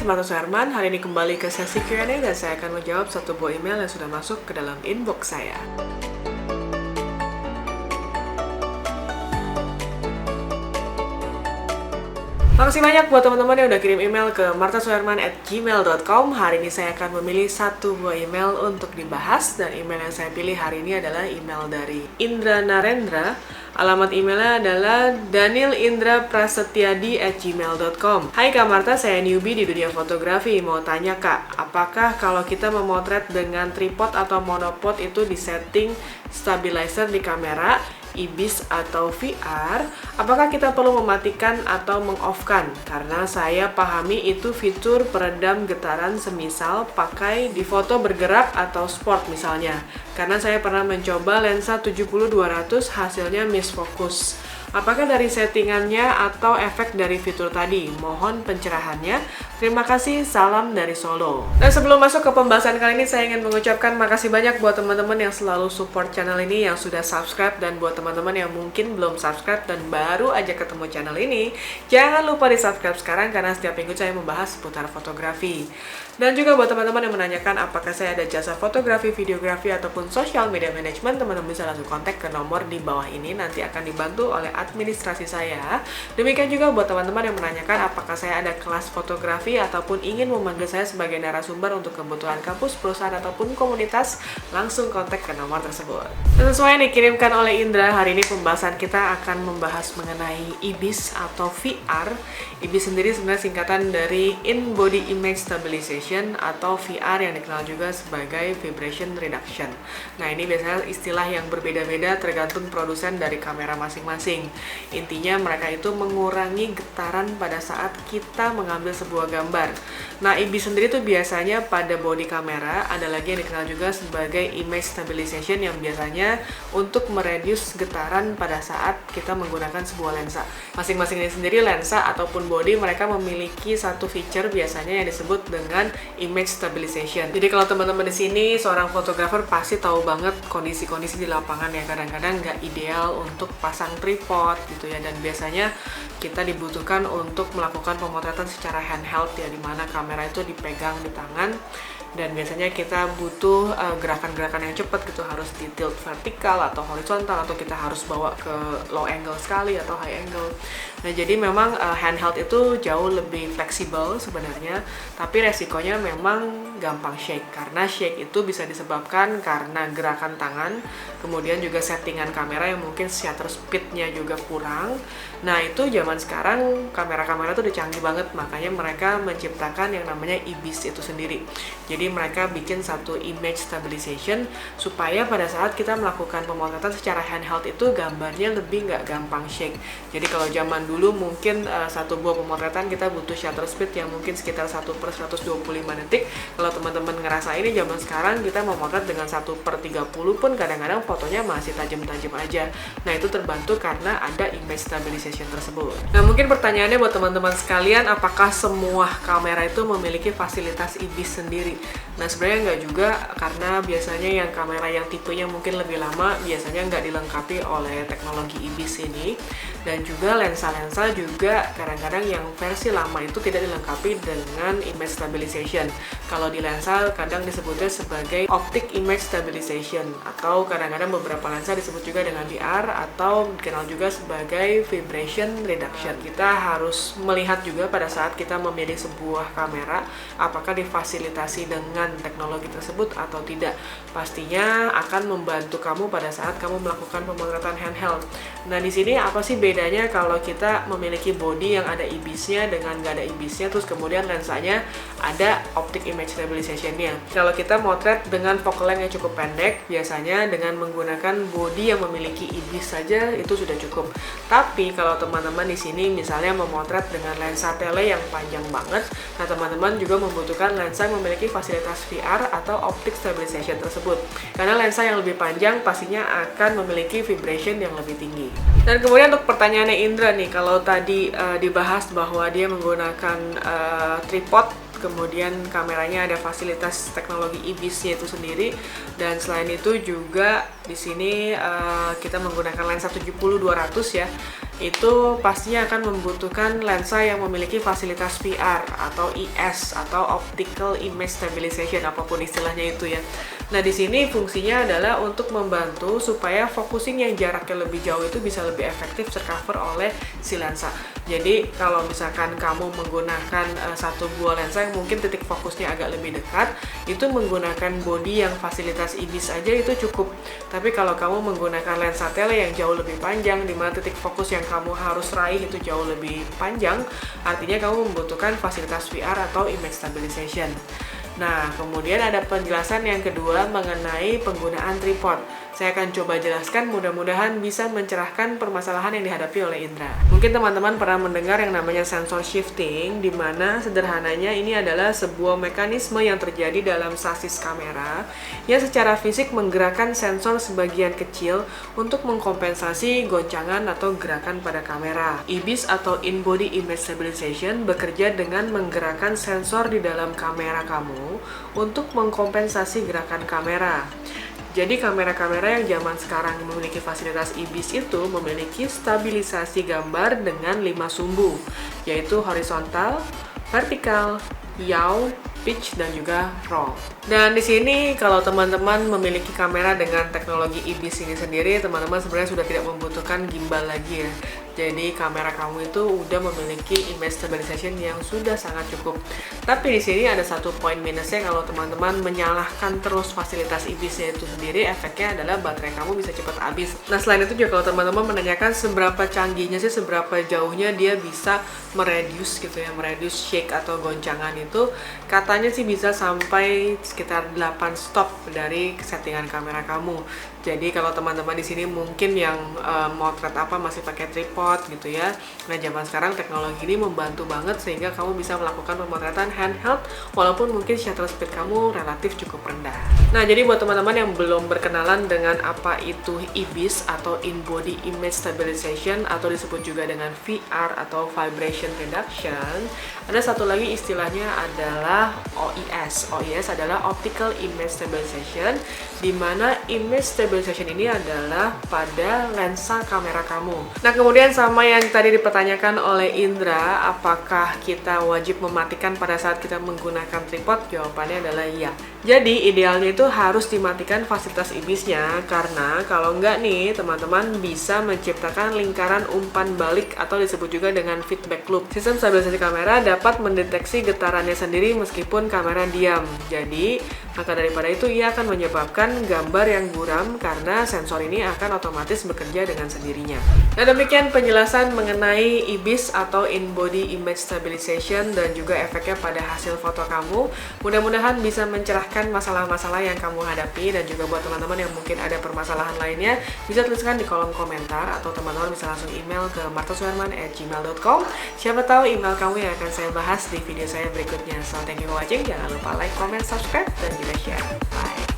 Marta Suherman. Hari ini kembali ke sesi Q&A dan saya akan menjawab satu buah email yang sudah masuk ke dalam inbox saya. Makasih banyak buat teman-teman yang udah kirim email ke martasuherman@gmail.com. Hari ini saya akan memilih satu buah email untuk dibahas, dan email yang saya pilih hari ini adalah email dari Indra Narendra. Alamat emailnya adalah danilindraprasetyadi@gmail.com. Hai Kak Marta, saya newbie di dunia fotografi. Mau tanya Kak, apakah kalau kita memotret dengan tripod atau monopod itu disetting stabilizer di kamera, IBIS atau VR, apakah kita perlu mematikan atau meng-off-kan? Karena saya pahami itu fitur peredam getaran semisal pakai di foto bergerak atau sport misalnya. Karena saya pernah mencoba lensa 70-200 hasilnya misfokus. Apakah dari settingannya atau efek dari fitur tadi? Mohon pencerahannya. Terima kasih, salam dari Solo. Dan sebelum masuk ke pembahasan kali ini, saya ingin mengucapkan makasih banyak buat teman-teman yang selalu support channel ini, yang sudah subscribe, dan buat teman-teman yang mungkin belum subscribe dan baru aja ketemu channel ini, jangan lupa di subscribe sekarang karena setiap minggu saya membahas seputar fotografi. Dan juga buat teman-teman yang menanyakan apakah saya ada jasa fotografi, videografi, ataupun social media management, teman-teman bisa langsung kontak ke nomor di bawah ini, nanti akan dibantu oleh administrasi saya. Demikian juga buat teman-teman yang menanyakan apakah saya ada kelas fotografi ataupun ingin memanggil saya sebagai narasumber untuk kebutuhan kampus, perusahaan, ataupun komunitas, langsung kontak ke nomor tersebut. Dan sesuai yang dikirimkan oleh Indra, hari ini pembahasan kita akan membahas mengenai IBIS atau VR. IBIS sendiri sebenarnya singkatan dari In Body Image Stabilization atau VR, yang dikenal juga sebagai Vibration Reduction. Nah, ini biasanya istilah yang berbeda-beda tergantung produsen dari kamera masing-masing. Intinya mereka itu mengurangi getaran pada saat kita mengambil sebuah gambar. Nah, IBIS sendiri tuh biasanya pada body kamera, ada lagi yang dikenal juga sebagai Image Stabilization yang biasanya untuk mereduce getaran pada saat kita menggunakan sebuah lensa. Masing-masing ini sendiri, lensa ataupun body, mereka memiliki satu feature biasanya yang disebut dengan Image Stabilization. Jadi kalau teman-teman di sini seorang fotografer pasti tahu banget kondisi-kondisi di lapangan yang kadang-kadang nggak ideal untuk pasang tripod gitu ya, dan biasanya kita dibutuhkan untuk melakukan pemotretan secara handheld ya, dimana kamera itu dipegang di tangan, dan biasanya kita butuh gerakan-gerakan yang cepat gitu, harus di tilt vertikal atau horizontal, atau kita harus bawa ke low angle sekali atau high angle. Nah, jadi memang handheld itu jauh lebih fleksibel sebenarnya, tapi resikonya memang gampang shake, karena shake itu bisa disebabkan karena gerakan tangan, kemudian juga settingan kamera yang mungkin shutter speednya juga kurang. Nah, itu zaman sekarang kamera-kamera tuh udah canggih banget, makanya mereka menciptakan yang namanya IBIS itu sendiri. Jadi mereka bikin satu image stabilization supaya pada saat kita melakukan pemotretan secara handheld itu gambarnya lebih nggak gampang shake. Jadi kalau zaman dulu mungkin satu buah pemotretan kita butuh shutter speed yang mungkin sekitar 1/125 detik. Kalau teman-teman ngerasa ini zaman sekarang kita memotret dengan 1/30 pun kadang-kadang fotonya masih tajam-tajam aja. Nah, itu terbantu karena ada image stabilization tersebut. Nah, mungkin pertanyaannya buat teman-teman sekalian, apakah semua kamera itu memiliki fasilitas IBIS sendiri? Nah, sebenarnya nggak juga, karena biasanya yang kamera yang tipenya mungkin lebih lama biasanya nggak dilengkapi oleh teknologi IBIS ini, dan juga lensa-lensa juga kadang-kadang yang versi lama itu tidak dilengkapi dengan image stabilization. Kalau di lensa kadang disebutnya sebagai optic image stabilization, atau kadang-kadang beberapa lensa disebut juga dengan VR atau dikenal juga sebagai vibration reduction. Kita harus melihat juga pada saat kita memilih sebuah kamera apakah difasilitasi dengan teknologi tersebut atau tidak. Pastinya akan membantu kamu pada saat kamu melakukan pemotretan handheld. Nah, di sini apa sih bedanya kalau kita memiliki body yang ada IBIS-nya dengan nggak ada IBIS-nya, terus kemudian lensanya ada optic image stabilization-nya. Kalau kita motret dengan focal length yang cukup pendek, biasanya dengan menggunakan body yang memiliki IBIS saja itu sudah cukup. Tapi kalau teman-teman di sini misalnya memotret dengan lensa tele yang panjang banget, nah teman-teman juga membutuhkan lensa yang memiliki fasilitas VR atau optic stabilization tersebut. Karena lensa yang lebih panjang pastinya akan memiliki vibration yang lebih tinggi. Dan kemudian untuk pertanyaannya Indra nih, kalau tadi dibahas bahwa dia menggunakan tripod kemudian kameranya ada fasilitas teknologi IBIS-nya itu sendiri, dan selain itu juga di sini kita menggunakan lensa 70-200 ya. Itu pastinya akan membutuhkan lensa yang memiliki fasilitas VR atau IS atau Optical Image Stabilization, apapun istilahnya itu ya. Nah, di sini fungsinya adalah untuk membantu supaya focusing yang jaraknya lebih jauh itu bisa lebih efektif tercover oleh si lensa. Jadi kalau misalkan kamu menggunakan satu buah lensa yang mungkin titik fokusnya agak lebih dekat, itu menggunakan body yang fasilitas IBIS aja itu cukup. Tapi kalau kamu menggunakan lensa tele yang jauh lebih panjang, di mana titik fokus yang kamu harus raih itu jauh lebih panjang, artinya kamu membutuhkan fasilitas VR atau image stabilization. Nah, kemudian ada penjelasan yang kedua mengenai penggunaan tripod. Saya akan coba jelaskan, mudah-mudahan bisa mencerahkan permasalahan yang dihadapi oleh Indra. Mungkin teman-teman pernah mendengar yang namanya sensor shifting, di mana sederhananya ini adalah sebuah mekanisme yang terjadi dalam sasis kamera yang secara fisik menggerakkan sensor sebagian kecil untuk mengkompensasi goncangan atau gerakan pada kamera. IBIS atau In-Body Image Stabilization bekerja dengan menggerakkan sensor di dalam kamera kamu untuk mengkompensasi gerakan kamera. Jadi kamera-kamera yang zaman sekarang memiliki fasilitas IBIS itu memiliki stabilisasi gambar dengan 5 sumbu, yaitu horizontal, vertikal, yaw, pitch, dan juga roll. Dan di sini kalau teman-teman memiliki kamera dengan teknologi IBIS ini sendiri, teman-teman sebenarnya sudah tidak membutuhkan gimbal lagi ya. Jadi kamera kamu itu udah memiliki image stabilization yang sudah sangat cukup. Tapi di sini ada satu poin minusnya, kalau teman-teman menyalahkan terus fasilitas IBIS-nya itu sendiri, efeknya adalah baterai kamu bisa cepat habis. Nah, selain itu juga kalau teman-teman menanyakan seberapa canggihnya sih, seberapa jauhnya dia bisa mereduce gitu ya, mereduce shake atau goncangan itu, katanya sih bisa sampai sekitar 8 stop dari settingan kamera kamu. Jadi kalau teman-teman di sini mungkin yang motret masih pakai tripod gitu ya. Nah, zaman sekarang teknologi ini membantu banget sehingga kamu bisa melakukan pemotretan handheld walaupun mungkin shutter speed kamu relatif cukup rendah. Nah, jadi buat teman-teman yang belum berkenalan dengan apa itu IBIS atau In-Body Image Stabilization atau disebut juga dengan VR atau Vibration Reduction, ada satu lagi istilahnya adalah OIS. OIS adalah Optical Image Stabilization, di mana image stabilization ini adalah pada lensa kamera kamu. Nah, kemudian sama yang tadi dipertanyakan oleh Indra, apakah kita wajib mematikan pada saat kita menggunakan tripod? Jawabannya adalah iya. Jadi idealnya itu harus dimatikan fasilitas IBIS-nya, karena kalau enggak nih teman-teman bisa menciptakan lingkaran umpan balik atau disebut juga dengan feedback loop. Sistem stabilisasi kamera dapat mendeteksi getarannya sendiri meskipun kamera diam. Jadi maka daripada itu ia akan menyebabkan gambar yang buram karena sensor ini akan otomatis bekerja dengan sendirinya. Nah, demikian penjelasan mengenai IBIS atau In-Body Image Stabilization dan juga efeknya pada hasil foto kamu. Mudah-mudahan bisa mencerahkan masalah-masalah yang kamu hadapi, dan juga buat teman-teman yang mungkin ada permasalahan lainnya bisa tuliskan di kolom komentar atau teman-teman bisa langsung email ke martasuherman@gmail.com. Siapa tahu email kamu yang akan saya bahas di video saya berikutnya. So, thank you for watching. Jangan lupa like, comment, subscribe, dan juga share. Bye!